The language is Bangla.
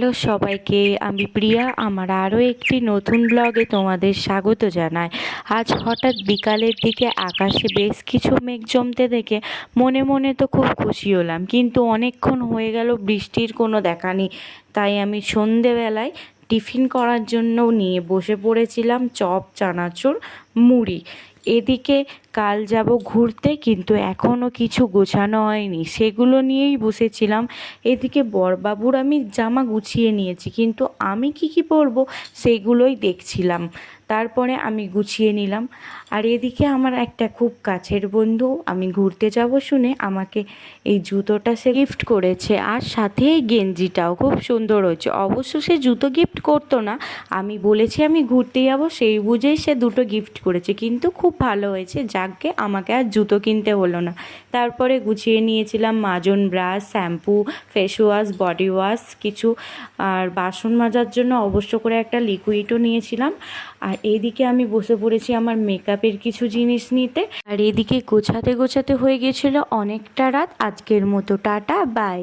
হ্যালো সবাইকে, আমি প্রিয়া। আমার আরও একটি নতুন ব্লগে তোমাদের স্বাগত জানাই। আজ হঠাৎ বিকালের দিকে আকাশে বেশ কিছু মেঘ জমতে দেখে মনে মনে তো খুব খুশি হলাম, কিন্তু অনেকক্ষণ হয়ে গেল বৃষ্টির কোনো দেখা নেই। তাই আমি সন্ধেবেলায় টিফিন করার জন্য নিয়ে বসে পড়েছিলাম চপ, চানাচুর, মুড়ি। এদিকে কাল যাব ঘুরতে, কিন্তু এখনও কিছু গোছানো হয়নি, সেগুলো নিয়েই বসেছিলাম। এদিকে বরবাবুর আমি জামা গুছিয়ে নিয়েছি, কিন্তু আমি কি পরবো সেগুলোই দেখছিলাম। তারপরে আমি গুছিয়ে নিলাম। আর এদিকে আমার একটা খুব কাছের বন্ধু আমি ঘুরতে যাব শুনে আমাকে এই জুতোটা সে গিফট করেছে, আর সাথে এই গেঞ্জিটাও খুব সুন্দর হয়েছে। অবশ্য সে জুতো গিফট করতো না, আমি বলেছি আমি ঘুরতে যাব সেই বুঝেই সে দুটো গিফট করেছে, কিন্তু খুব ভালো হয়েছে। যাকে আমাকে আর জুতো কিনতে হলো না। তারপরে গুছিয়ে নিয়েছিলাম মাজন, brush, shampoo, face wash, body wash কিছু, আর বাসন মাজার জন্য অবশ্য করে একটা লিকুইডও নিয়েছিলাম। আর এইদিকে আমি বসে পড়েছি আমার মেকআপের কিছু জিনিস নিতে। আর এদিকে গোছাতে গোছাতে হয়ে গেছিলো অনেকটা রাত। আজকের মতো টাটা, বাই।